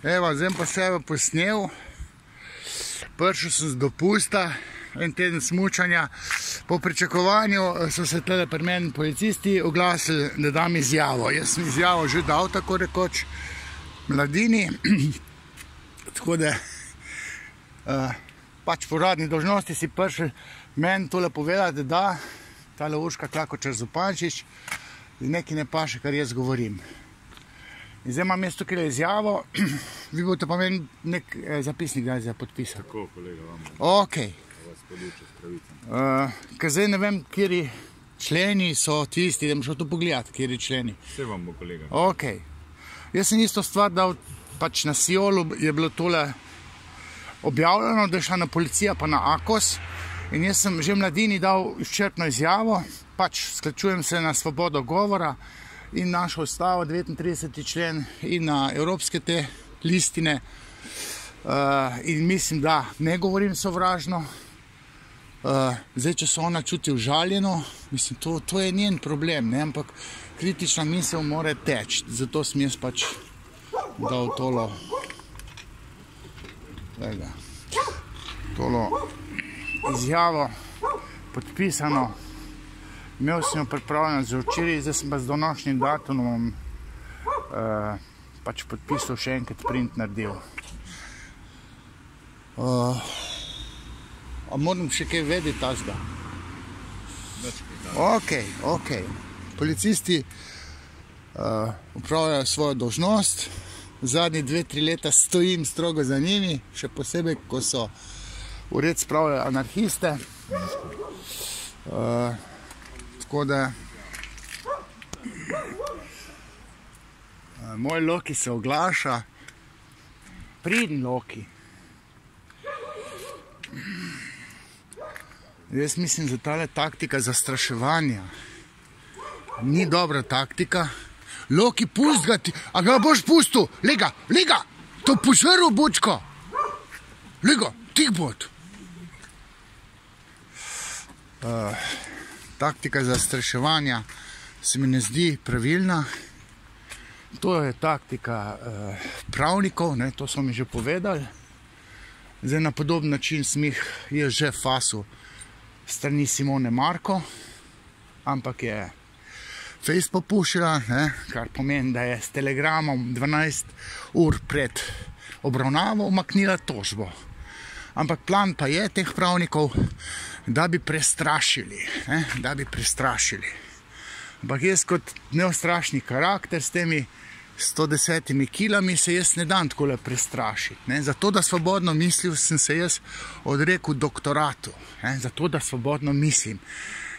Evo, zdaj pa sebe posnel. Prišel sem z dopusta, en teden smučanja. Po pričakovanju so se tele pri meni policisti oglasili, da dam izjavo. Jaz sem izjavo že dal, tako rekoč, Mladini. Tako da, pač po uradni dolžnosti si prišel meni tole povedati, da tale Urška Klakočar Zupančič nekaj ne paše, kar jaz govorim. In zdaj imam jaz tukaj izjavo, vi boste pa meni nek zapisnik daj za podpisati. Tako, kolega, vam bom. Ok. Vas podučil s pravicami. Ker zdaj ne vem, kateri členi so tisti, da bom šel to pogledati, kateri členi. Vse vam bo, kolega. Ok. Jaz sem isto stvar dal, pač na Siolu je bilo tole objavljeno, da je šla na policija pa na Akos. In jaz sem že Mladini dal izčrpno izjavo, pač sklicujem se na svobodo govora in našo ustavo, 39. člen in na evropske te listine. In mislim, da ne govorim sovražno. Zdaj, če se ona čuti užaljeno, mislim, to je njen problem, ne? Ampak kritična misel mora teči. Zato sem jaz pač dal tolo izjavo, podpisano. Imel sem jo pripravljeno za včeraj, zdaj sem pa z današnjim datumom pač podpisal še enkrat print naredil. A moram še kaj vedeti tazga? Ok. Policisti upravljajo svojo dolžnost. Zadnji 2-3 leta stojim strogo za njimi, še posebej, ko so v red spravljali anarhiste. Tako da moj Loki se oglaša. Pridn, Loki. Jaz mislim, da tale taktika zastraševanja ni dobra taktika. Loki, pust ga ti, a ga boš pustil? Lega, to požrl bučko. Lega, tik bod. Taktika zastraševanja se mi ne zdi pravilna. To je taktika pravnikov, ne, to so mi že povedali. Zdaj na podoben način sem jih je že fasil strani Simone Marko, ampak je Face popušila, kar pomeni, da je s telegramom 12 ur pred obravnavo umaknila tožbo. Ampak plan pa je teh pravnikov, da bi prestrašili, Ampak jaz kot neustrašni karakter s temi 110 kilami se jaz ne dam takole prestrašiti. Zato, da svobodno mislil, sem se jaz odrekel doktoratu. Zato, da svobodno mislim.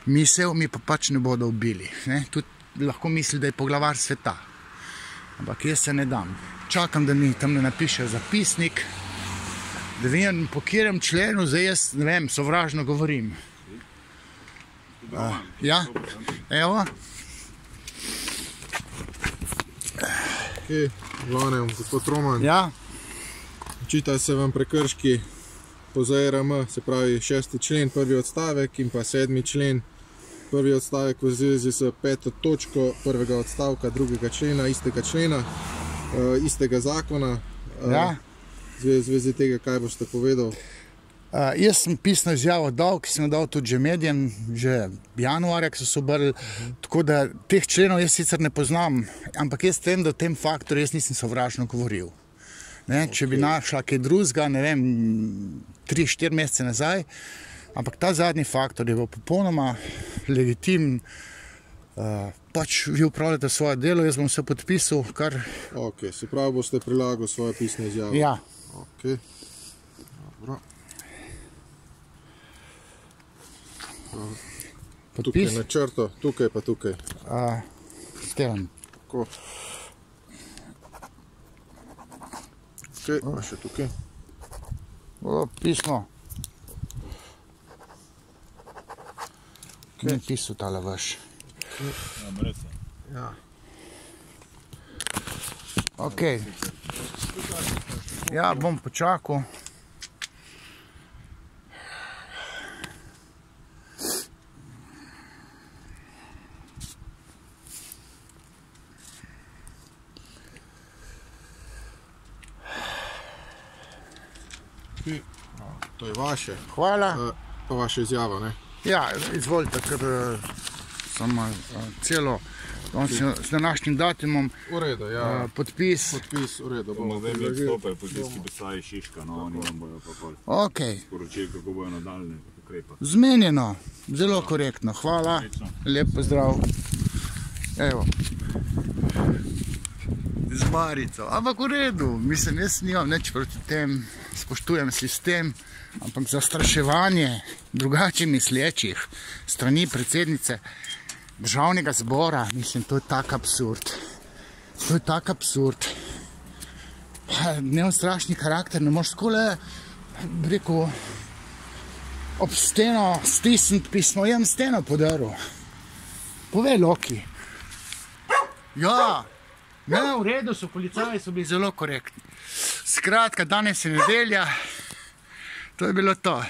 Misel mi pa pač ne bodo ubili. Tudi lahko misli, da je poglavar sveta. Ampak jaz se ne dam. Čakam, da mi tam ne napiše zapisnik, da vem, po katerem členu zdaj jaz, ne vem, sovražno govorim. Ja, evo. Glavnem, gospod Roman, Ja, očitajo se vam prekrški po ZRM, se pravi 6. člen, prvi odstavek in pa 7. člen, prvi odstavek v zvezi s 5. točko prvega odstavka drugega člena, istega člena, istega zakona. ja. V zvezi tega, kaj boste povedal? Jaz sem pisno izjavo dal, ki sem jo dal tudi že medijem, že januarja, ki so se obrli, tako da teh členov jaz sicer ne poznam, ampak jaz vem, da v tem faktorju jaz nisem sovražno govoril. Če bi našla kaj drugega, ne vem, 3-4 mesece nazaj, ampak ta zadnji faktor je bil popolnoma legitimen. Pač vi upravljate svoje delo, jaz bom se podpisal, kar... Ok, se pravi, boste prilagal svoje pisne izjave? Ja. Ok, dobro. Tukaj na črto, tukaj pa tukaj. Stevan. Tako. Ok, pa še tukaj. Pismo. Ni pisal tale vaš. Ja. Ok. Ja, bom počakal. To je vaše. Hvala. Pa vaša izjava, ne? Ja, izvolite, ker sem celo s današnjim datumom V redu, ja. podpis. Podpis, v redu. Bomo zdaj mi odstopili policijski postaji Šiška, no oni nam bojo pa pol Ok, sporočili, kako bojo nadaljne ukrepa. zmenjeno, zelo korektno, hvala, lep pozdrav. Evo. Z Marico, ampak v redu, mislim, jaz nimam nič proti tem, spoštujem sistem, ampak zastraševanje drugače mislečih strani predsednice Državnega zbora, mislim, to je tak absurd. To je tak absurd. Neustrašni karakter, ne moreš skole, rekel, ob steno stisniti pismo, jem steno podaril. Povej, Loki. Ja, ne, v redu so, policaji so bili zelo korektni. Skratka, danes je nedelja, to je bilo to.